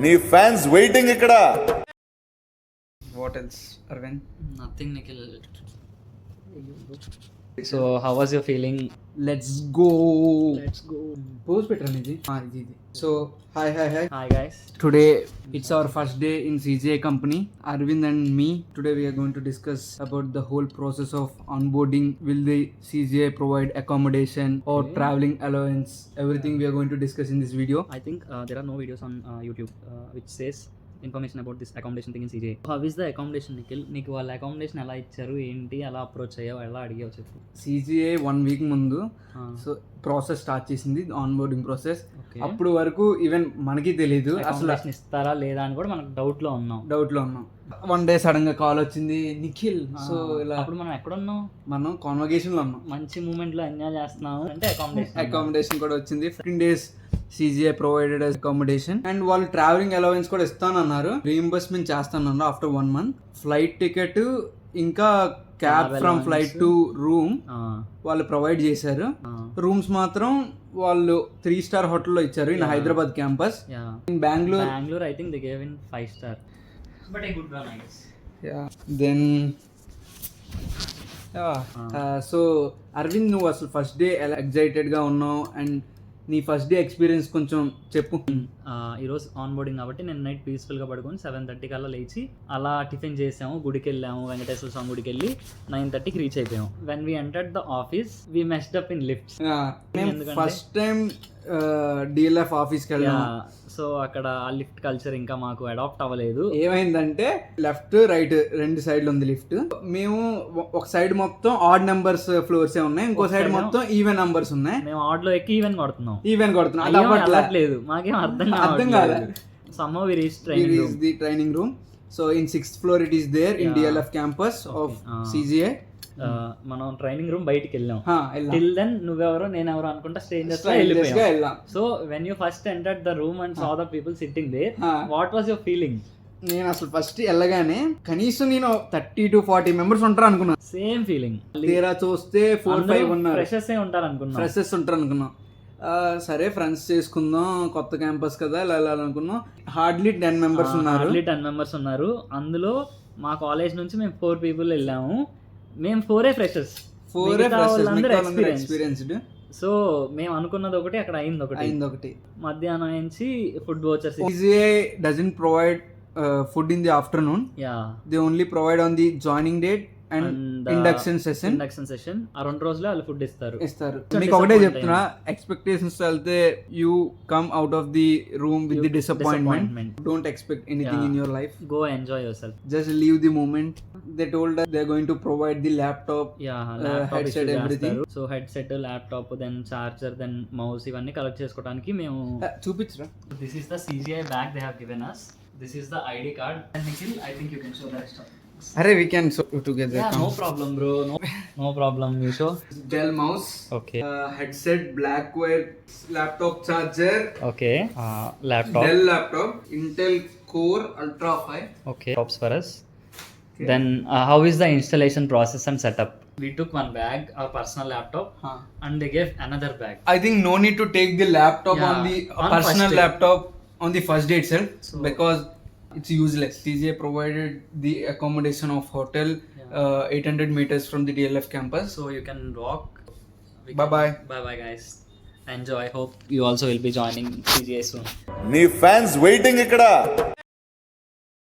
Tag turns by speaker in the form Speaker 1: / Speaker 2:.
Speaker 1: నీ fans waiting ఇక్కడ.
Speaker 2: What else, Arvind?
Speaker 3: Nothing, Nikhil. So, how was your feeling?
Speaker 2: Let's go.
Speaker 3: Let's go.
Speaker 2: Pose better ఇది. ఇది. So, hi.
Speaker 3: Hi guys.
Speaker 2: Today it's our first day in CGI company. Arvind and me. Today we are going to discuss about the whole process of onboarding. Will the CGI provide accommodation or traveling allowance? Everything we are going to discuss in this video.
Speaker 3: I think there are no videos on YouTube which says information about this accommodation thing in CGI. How is the accommodation, Nikhil? నీకు వాళ్ళ accommodation ఎలా ఇచ్చారు, ఏంటి, ఎలా approach అయ్యావు, ఎలా అడిగావు చెప్పు.
Speaker 2: CGI 1 week ముందు సో ప్రాసెస్ స్టార్ట్ చేసింది, ఆన్బోర్డింగ్ ప్రాసెస్. అప్పుడు వరకు ఈవెన్ మనకి తెలియదు అసలు
Speaker 3: ఇస్తారా లేదా అని కూడా మనకు డౌట్ లో ఉన్నాం.
Speaker 2: వన్ డే సడన్ గా కాల్ వచ్చింది, నిఖిల్. సో ఇలా
Speaker 3: అప్పుడు మనం ఎక్కడ ఉన్నాం?
Speaker 2: మనం కాన్వకేషన్ లో ఉన్నాం,
Speaker 3: మంచి మూమెంట్ లో ఎంజాయ్ చేస్తున్నాం అంటే
Speaker 2: అకామిడేషన్ కూడా వచ్చింది. 15 days CGI provided accommodation and వాళ్ళు ట్రావెలింగ్ అలవెన్స్ కూడా ఇస్తానన్నారు, రీఎంబర్స్మెంట్ చేస్తానన్నారు ఆఫ్టర్ 1 month. ఫ్లైట్ టికెట్ ఇంకా cab from flight to room వాళ్ళు ప్రొవైడ్ చేశారు. రూమ్స్ మాత్రం వాళ్ళు 3-star హోటల్లో ఇచ్చారు in Hyderabad campus. In Bengaluru
Speaker 3: I think they gave in 5-star, but a good one I guess.
Speaker 2: Then so Arvind, నువ్వు అసలు ఫస్ట్ డే ఎలా ఎగ్జైటెడ్గా ఉన్నావు అండ్ నీ ఫస్ట్ డే ఎక్స్పీరియన్స్ కొంచెం చెప్పు.
Speaker 3: ఈరోజు ఆన్ బోర్డింగ్ కాబట్టి నేను నైట్ పీస్ఫుల్గా పడుకొని 7:30 కల్లా లేచి అలా టిఫిన్ చేసాము, గుడికి వెళ్ళాము, వెంకటేశ్వర స్వామి గుడికి వెళ్ళి 9:30కి రీచ్ అయిపోయాము. When we entered the office we messed up in lifts.
Speaker 2: First time DLF ఆఫీస్కి వెళ్ళాము.
Speaker 3: సో అక్కడ ఆ లిఫ్ట్ కల్చర్ ఇంకా మాకు అడాప్ట్ అవ్వలేదు.
Speaker 2: ఏమైందంటే లెఫ్ట్ రైట్ 2 సైడ్లు ఉంది లిఫ్ట్. మేము ఒక సైడ్ మొత్తం ఆడ్ నెంబర్స్ ఫ్లోర్స్ ఉన్నాయి, ఇంకో సైడ్ మొత్తం ఈవెన్ నంబర్స్ ఉన్నాయి.
Speaker 3: మేము ఆడ్ లో ఎక్కి ఈవెన్ కొడుతున్నాం.
Speaker 2: అవ్వట్లేదు,
Speaker 3: మాకేం అర్థం
Speaker 2: కాలేదు.
Speaker 3: Somehow we reached
Speaker 2: the training room. So in 6th floor it is there in DLF campus of CGI.
Speaker 3: మనం ట్రైనింగ్ రూమ్ బయటికి వెళ్ళాం. టిల్ దెన్ నువ్వెవరో నేనెవరో అనుకుంటా స్ట్రేంజర్స్ గా వెళ్ళిపోయాం. So when you first entered the room and saw the people sitting there, what was your feeling?
Speaker 2: నేను అసలు ఫస్ట్ వెళ్ళగానే కనీసం నేను 30 to 40 మెంబర్స్ ఉంటారు అనుకున్నా.
Speaker 3: Same feeling.
Speaker 2: తీరా చూస్తే 4-5 ఉన్నారు.
Speaker 3: ఫ్రెషర్స్ ఉంటారు
Speaker 2: అనుకున్నా. సరే ఫ్రెండ్స్ చేసుకుందాం, కొత్త క్యాంపస్ కదా ఇలా అనుకున్నాం. హార్డ్లీ 10 మెంబర్స్
Speaker 3: ఉన్నారు. అందులో మా కాలేజ్ నుంచి మేము 4 people వెళ్ళాము. మేము 4 ఫ్రెషర్స్, ఎక్స్పీరియన్స్డ్. సో మేము అనుకున్నది ఒకటి, అక్కడ అయింది ఒకటి. మధ్యాహ్నం నుంచి food vouchers.
Speaker 2: CGI doesn't provide food in the afternoon. They only provide on the joining date and induction session.
Speaker 3: ఆ 2 రోజులే వాళ్ళు ఫుడ్ ఇస్తారు.
Speaker 2: మీకు ఒకటే చెప్తున్నా, ఎక్స్పెక్టేషన్స్ వెళ్తే you come out of the room with the disappointment. Don't expect anything in your life.
Speaker 3: Go enjoy yourself.
Speaker 2: Just leave the moment. They told us they are going to provide the laptop, headset, everything.
Speaker 3: So headset, laptop, then charger, then mouse, ఇవన్నీ collect చేసుకోవడానికి మేము
Speaker 2: చూపించరా.
Speaker 3: This is the CGI bag they have given us. This is the ID card. And Nikhil, I think you can show the rest of.
Speaker 2: Arey, we can show together.
Speaker 3: Yeah, no problem bro. No problem. You show.
Speaker 2: Dell mouse.
Speaker 3: Okay.
Speaker 2: Headset, Blackware, laptop charger.
Speaker 3: Okay. Laptop.
Speaker 2: Dell laptop, Intel Core Ultra 5.
Speaker 3: Okay. Tops for us. Okay. Then how is the installation process and setup? We took one bag, our personal laptop, and they gave another bag.
Speaker 2: I think no need to take the laptop on the personal laptop on the first day itself, because it's useless. CGI provided the accommodation of hotel 800 meters from the DLF campus,
Speaker 3: so you can walk.
Speaker 2: Bye
Speaker 3: guys, enjoy. Hope you also will be joining CGI soon.
Speaker 1: నీ fans waiting ఇక్కడ.